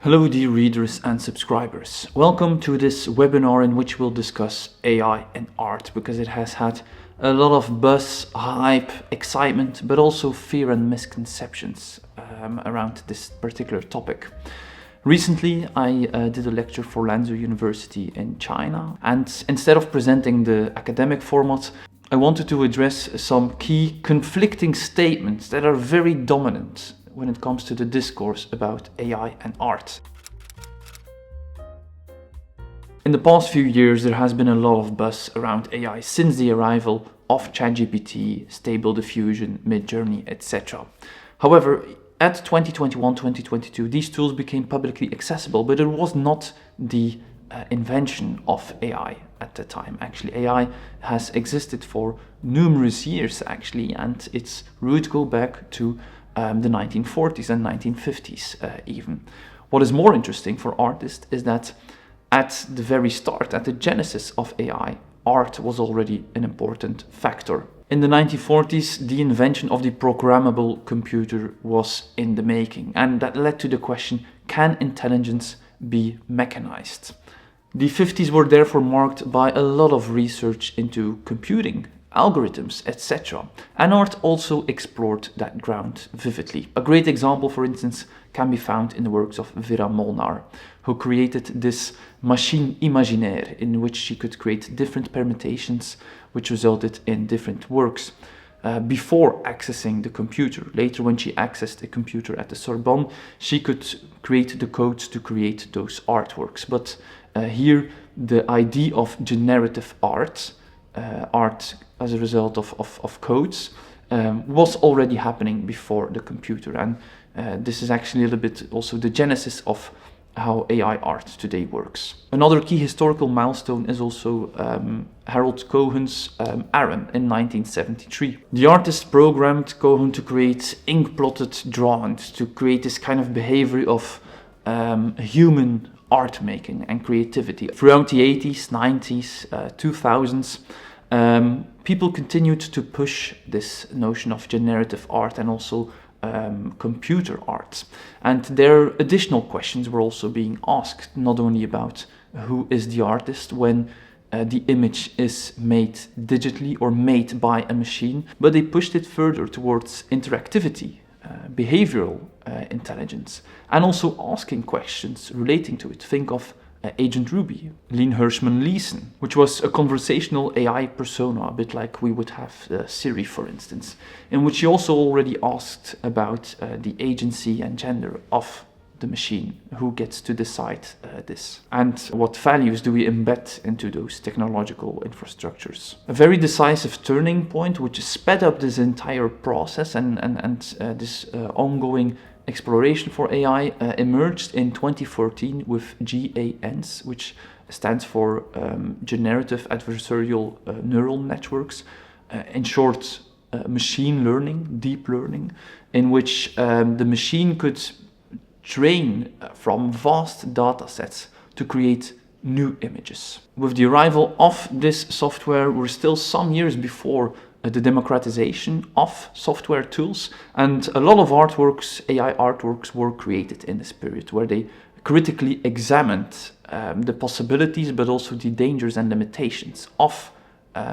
Hello dear readers and subscribers. Welcome to this webinar in which we'll discuss AI and art, because it has had a lot of buzz, hype, excitement, but also fear and misconceptions around this particular topic. Recently, I did a lecture for Ghent University in China, and instead of presenting the academic format, I wanted to address some key conflicting statements that are very dominant when it comes to the discourse about AI and art. In the past few years, there has been a lot of buzz around AI since the arrival of ChatGPT, Stable Diffusion, Midjourney, etc. However, at 2021-2022, these tools became publicly accessible, but it was not the invention of AI at the time. Actually, AI has existed for numerous years, actually, and its roots go back to the 1940s and 1950s even. What is more interesting for artists is that at the very start, at the genesis of AI, art was already an important factor. In the 1940s, the invention of the programmable computer was in the making, and that led to the question, can intelligence be mechanized? The 50s were therefore marked by a lot of research into computing, algorithms, etc. And art also explored that ground vividly. A great example, for instance, can be found in the works of Vera Molnar, who created this machine imaginaire in which she could create different permutations which resulted in different works before accessing the computer. Later, when she accessed a computer at the Sorbonne, she could create the codes to create those artworks. But here, the idea of generative art as a result of codes was already happening before the computer, and this is actually a little bit also the genesis of how AI art today works. Another key historical milestone is also Harold Cohen's Aaron in 1973. The artist programmed Cohen to create ink-blotted drawings, to create this kind of behavior of human art making and creativity. Throughout the 80s, 90s, 2000s, people continued to push this notion of generative art and also computer art. And there additional questions were also being asked, not only about who is the artist when the image is made digitally or made by a machine, but they pushed it further towards interactivity, behavioral intelligence, and also asking questions relating to it. Think of Agent Ruby, Lean Hirschman Leeson, which was a conversational AI persona, a bit like we would have Siri, for instance, in which he also already asked about the agency and gender of the machine, who gets to decide this, and what values do we embed into those technological infrastructures. A very decisive turning point which sped up this entire process and this ongoing exploration for AI emerged in 2014 with GANs, which stands for Generative Adversarial Neural Networks, in short, machine learning, deep learning, in which the machine could train from vast data sets to create new images. With the arrival of this software, we're still some years before the democratization of software tools, and a lot of artworks, AI artworks, were created in this period where they critically examined the possibilities but also the dangers and limitations of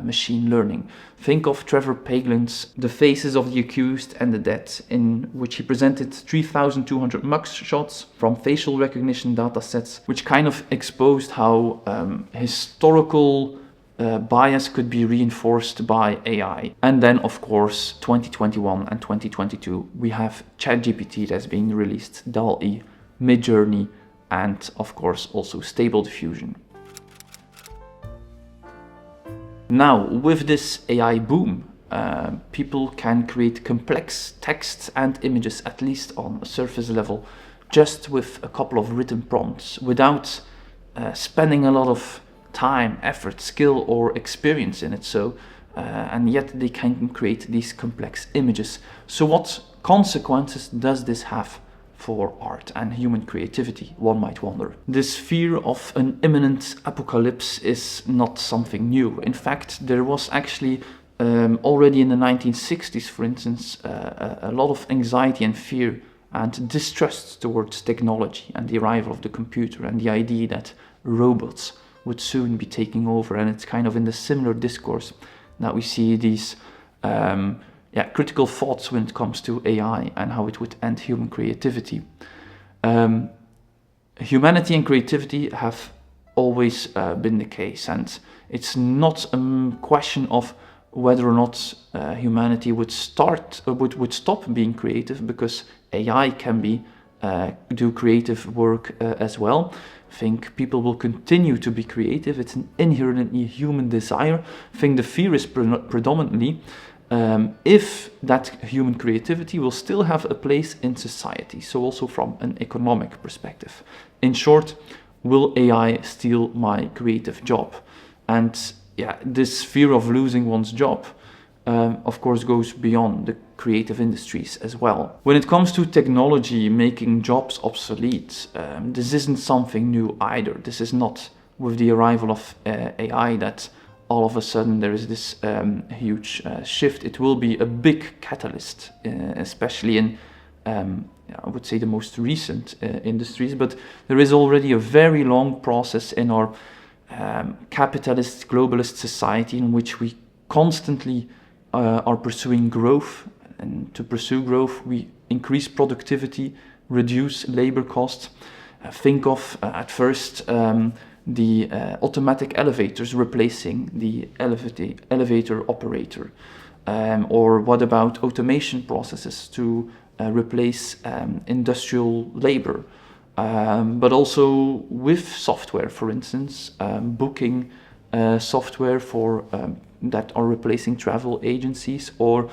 machine learning. Think of Trevor Paglin's The Faces of the Accused and the Dead, in which he presented 3,200 mugshots from facial recognition datasets, which kind of exposed how historical bias could be reinforced by AI. And then, of course, 2021 and 2022, we have ChatGPT that's being released, DALL-E, Midjourney, and of course also Stable Diffusion. Now, with this AI boom, people can create complex texts and images, at least on a surface level, just with a couple of written prompts, without spending a lot of time, effort, skill, or experience in it. And yet they can create these complex images. So what consequences does this have for art and human creativity, one might wonder? This fear of an imminent apocalypse is not something new. In fact, there was actually already in the 1960s, for instance, a lot of anxiety and fear and distrust towards technology and the arrival of the computer and the idea that robots would soon be taking over. And it's kind of in the similar discourse that we see these critical thoughts when it comes to AI and how it would end human creativity. Humanity and creativity have always been the case, and it's not a question of whether or not humanity would stop being creative, because AI can do creative work as well. I think people will continue to be creative. It's an inherently human desire. I think the fear is predominantly if that human creativity will still have a place in society, so also from an economic perspective. In short, will AI steal my creative job? And this fear of losing one's job, of course, goes beyond the creative industries as well. When it comes to technology making jobs obsolete, this isn't something new either. This is not with the arrival of AI that all of a sudden there is this huge shift. It will be a big catalyst, especially in, I would say, the most recent industries, but there is already a very long process in our capitalist, globalist society in which we constantly are pursuing growth. And to pursue growth, we increase productivity, reduce labor costs. Think of, at first, the automatic elevators replacing the elevator operator. Or what about automation processes to replace industrial labor? But also with software, for instance, booking software for that are replacing travel agencies, or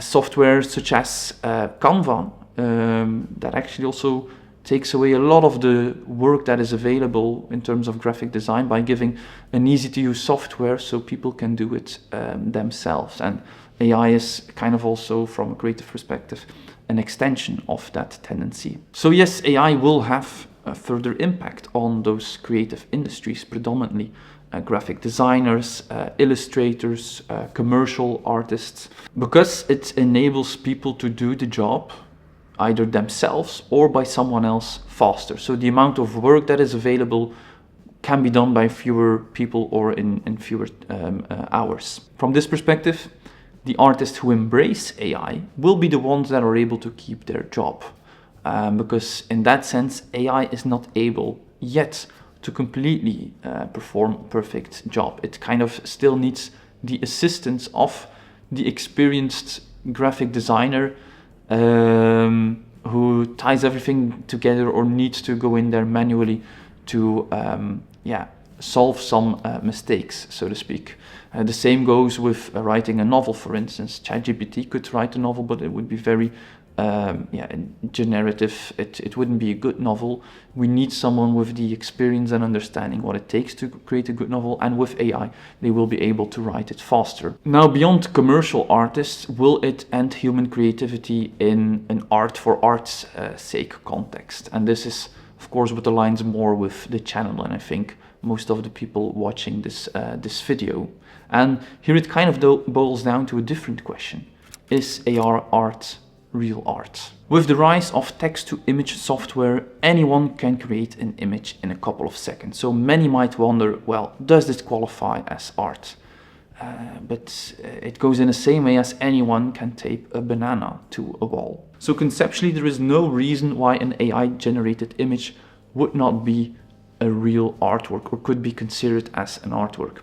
software such as Canva that actually also takes away a lot of the work that is available in terms of graphic design by giving an easy-to-use software so people can do it themselves. And AI is kind of also, from a creative perspective, an extension of that tendency. So yes, AI will have a further impact on those creative industries, predominantly graphic designers, illustrators, commercial artists, because it enables people to do the job either themselves or by someone else faster. So the amount of work that is available can be done by fewer people or in fewer hours. From this perspective, the artists who embrace AI will be the ones that are able to keep their job. Because in that sense, AI is not able yet to completely perform a perfect job. It kind of still needs the assistance of the experienced graphic designer who ties everything together or needs to go in there manually to solve some mistakes, so to speak. The same goes with writing a novel, for instance. ChatGPT could write a novel, but it would be very generative. It wouldn't be a good novel. We need someone with the experience and understanding what it takes to create a good novel, and with AI they will be able to write it faster. Now, beyond commercial artists, will it end human creativity in an art for art's sake context? And this is, of course, what aligns more with the channel, and I think most of the people watching this video. And here it kind of boils down to a different question. Is AR art real art? With the rise of text-to-image software, anyone can create an image in a couple of seconds. So many might wonder, well, does this qualify as art? But it goes in the same way as anyone can tape a banana to a wall. So conceptually, there is no reason why an AI-generated image would not be a real artwork or could be considered as an artwork.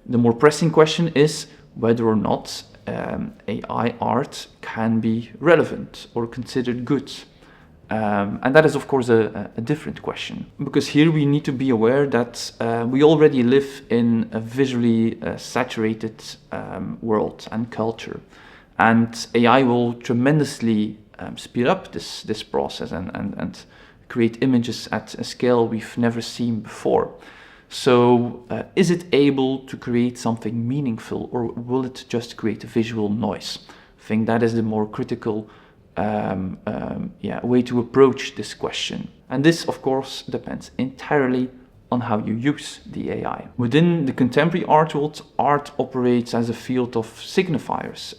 The more pressing question is whether or not AI art can be relevant or considered good. And that is, of course, a different question. Because here we need to be aware that we already live in a visually saturated world and culture. And AI will tremendously speed up this process and create images at a scale we've never seen before. So is it able to create something meaningful, or will it just create a visual noise? I think that is the more critical way to approach this question. And this, of course, depends entirely on how you use the AI. Within the contemporary art world, art operates as a field of signifiers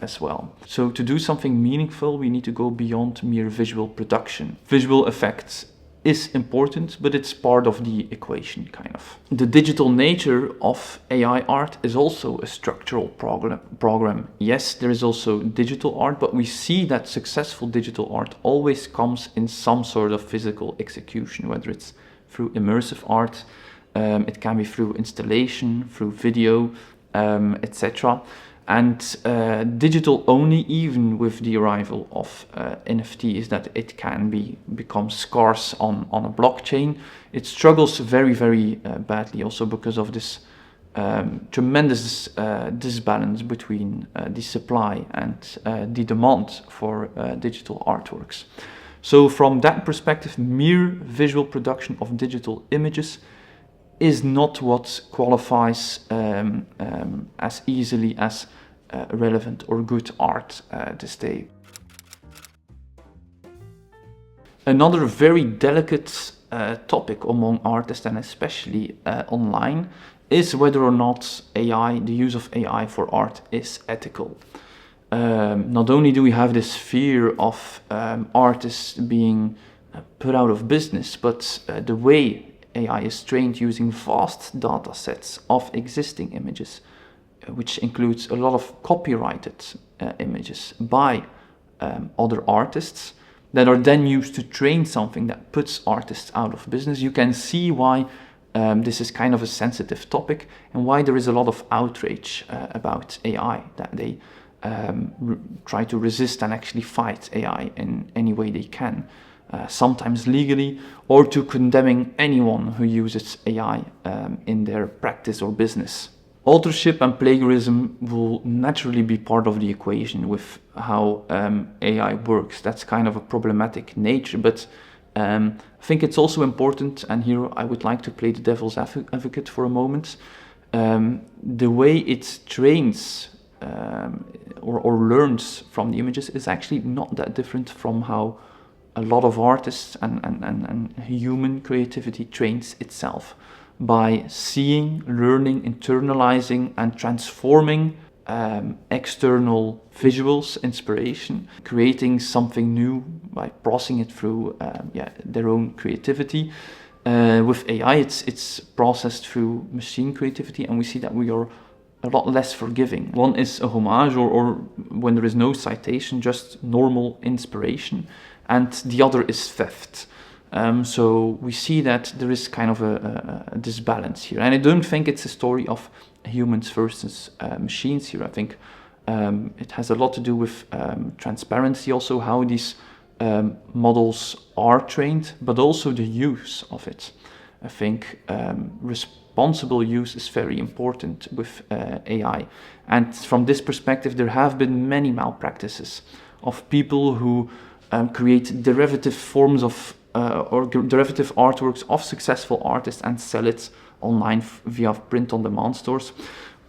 as well. So to do something meaningful, we need to go beyond mere visual production. Visual effects is important, but it's part of the equation, kind of. The digital nature of AI art is also a structural program. Yes, there is also digital art, but we see that successful digital art always comes in some sort of physical execution, whether it's through immersive art, it can be through installation, through video, etc. And digital only, even with the arrival of NFT, is that it can become scarce on a blockchain. It struggles very, very badly also because of this tremendous disbalance between the supply and the demand for digital artworks. So from that perspective, mere visual production of digital images is not what qualifies as easily as relevant or good art this day. Another very delicate topic among artists, and especially online, is whether or not AI, the use of AI for art, is ethical. Not only do we have this fear of artists being put out of business, but the way AI is trained using vast data sets of existing images, which includes a lot of copyrighted images by other artists that are then used to train something that puts artists out of business. You can see why this is kind of a sensitive topic and why there is a lot of outrage about AI, that they try to resist and actually fight AI in any way they can, sometimes legally, or to condemning anyone who uses AI in their practice or business. Authorship and plagiarism will naturally be part of the equation with how AI works. That's kind of a problematic nature, but I think it's also important, and here I would like to play the devil's advocate for a moment. The way it trains or learns from the images is actually not that different from how a lot of artists and human creativity trains itself, by seeing, learning, internalizing and transforming external visuals, inspiration, creating something new by processing it through their own creativity. With AI, it's processed through machine creativity, and we see that we are a lot less forgiving. One is a homage, or when there is no citation, just normal inspiration, and the other is theft. So we see that there is kind of a disbalance here, and I don't think it's a story of humans versus machines here. I think it has a lot to do with transparency, also how these models are trained, but also the use of it. I think responsible use is very important with AI, and from this perspective there have been many malpractices of people who create derivative forms of or derivative artworks of successful artists and sell it online via print-on-demand stores.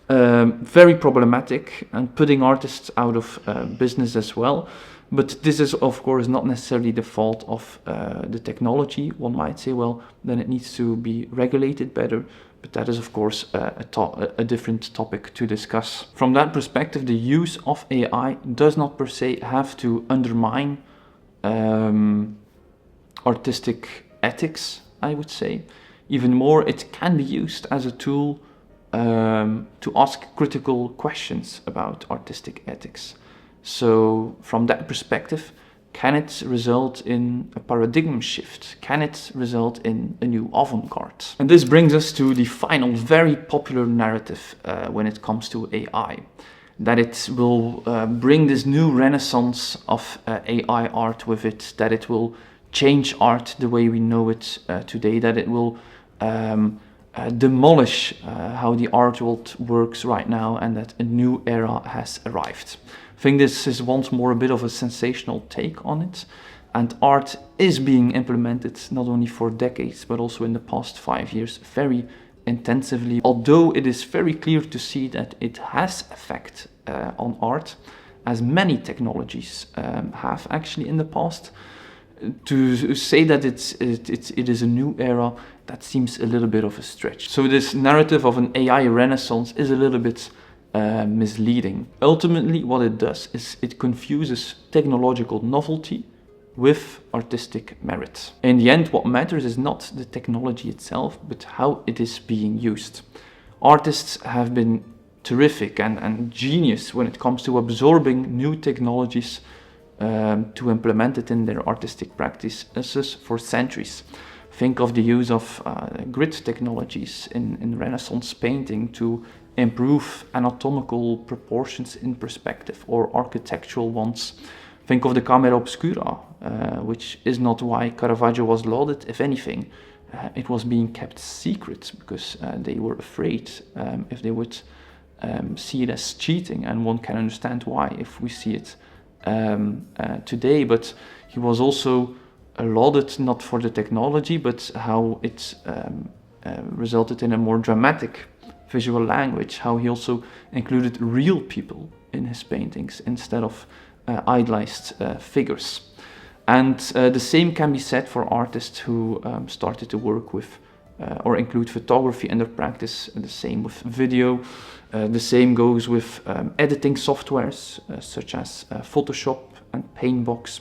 Very problematic and putting artists out of business as well. But this is, of course, not necessarily the fault of the technology. One might say, well, then it needs to be regulated better. But that is, of course, a different topic to discuss. From that perspective, the use of AI does not per se have to undermine artistic ethics, I would say. Even more, it can be used as a tool to ask critical questions about artistic ethics. So from that perspective, can it result in a paradigm shift? Can it result in a new avant-garde? And this brings us to the final very popular narrative when it comes to AI. That it will bring this new renaissance of AI art with it, that it will change art the way we know it today, that it will demolish how the art world works right now, and that a new era has arrived. I think this is once more a bit of a sensational take on it, and art is being implemented not only for decades but also in the past 5 years very intensively, although it is very clear to see that it has effect on art, as many technologies have actually in the past. To say that it is a new era that seems a little bit of a stretch. So this narrative of an AI renaissance is a little bit misleading. Ultimately, what it does is it confuses technological novelty with artistic merit. In the end, what matters is not the technology itself, but how it is being used. Artists have been terrific and genius when it comes to absorbing new technologies to implement it in their artistic practices for centuries. Think of the use of grid technologies in Renaissance painting to improve anatomical proportions in perspective, or architectural ones. Think of the camera obscura, which is not why Caravaggio was lauded. If anything, it was being kept secret because they were afraid if they would see it as cheating, and one can understand why if we see it today. But he was also lauded not for the technology, but how it resulted in a more dramatic visual language, how he also included real people in his paintings instead of idealized figures. And the same can be said for artists who started to work with or include photography in their practice, the same with video. The same goes with editing softwares such as Photoshop and Paintbox.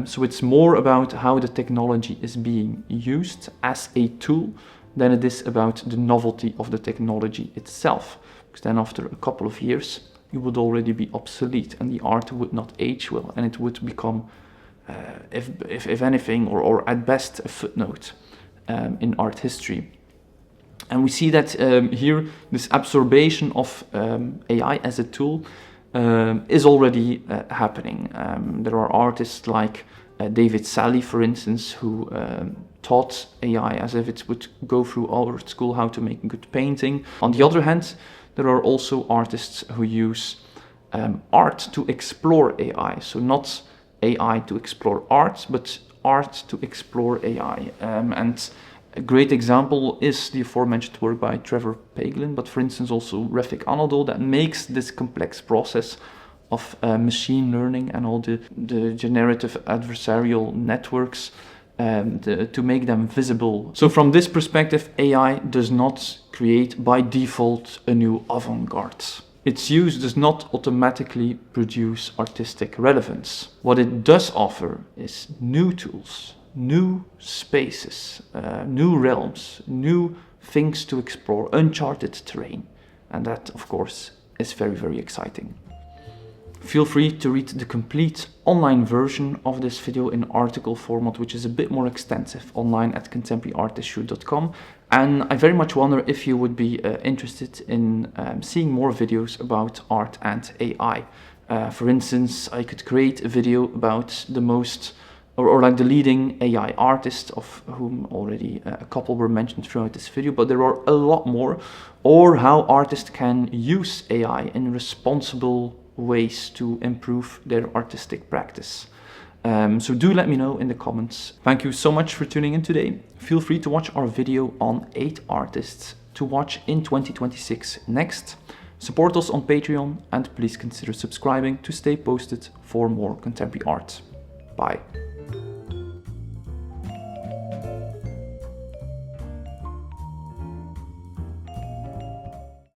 So it's more about how the technology is being used as a tool than it is about the novelty of the technology itself. Because then after a couple of years, it would already be obsolete and the art would not age well, and it would become, if anything, or at best, a footnote in art history. And we see that here, this absorption of AI as a tool is already happening. There are artists like David Sally, for instance, who taught AI as if it would go through art school how to make a good painting. On the other hand, there are also artists who use art to explore AI. So not AI to explore art, but art to explore AI. And a great example is the aforementioned work by Trevor Paglen, but for instance also Refik Anadol, that makes this complex process of machine learning and all the generative adversarial networks to make them visible. So from this perspective, AI does not create by default a new avant-garde. Its use does not automatically produce artistic relevance. What it does offer is new tools, new spaces, new realms, new things to explore, uncharted terrain. And that, of course, is very, very exciting. Feel free to read the complete online version of this video in article format, which is a bit more extensive, online at contemporaryartissue.com. And I very much wonder if you would be interested in seeing more videos about art and AI. For instance, I could create a video about the most, or like the leading AI artists, of whom already a couple were mentioned throughout this video, but there are a lot more. Or how artists can use AI in responsible ways to improve their artistic practice. So do let me know in the comments. Thank you so much for tuning in today. Feel free to watch our video on 8 artists to watch in 2026 next. Support us on Patreon and please consider subscribing to stay posted for more contemporary art. Bye.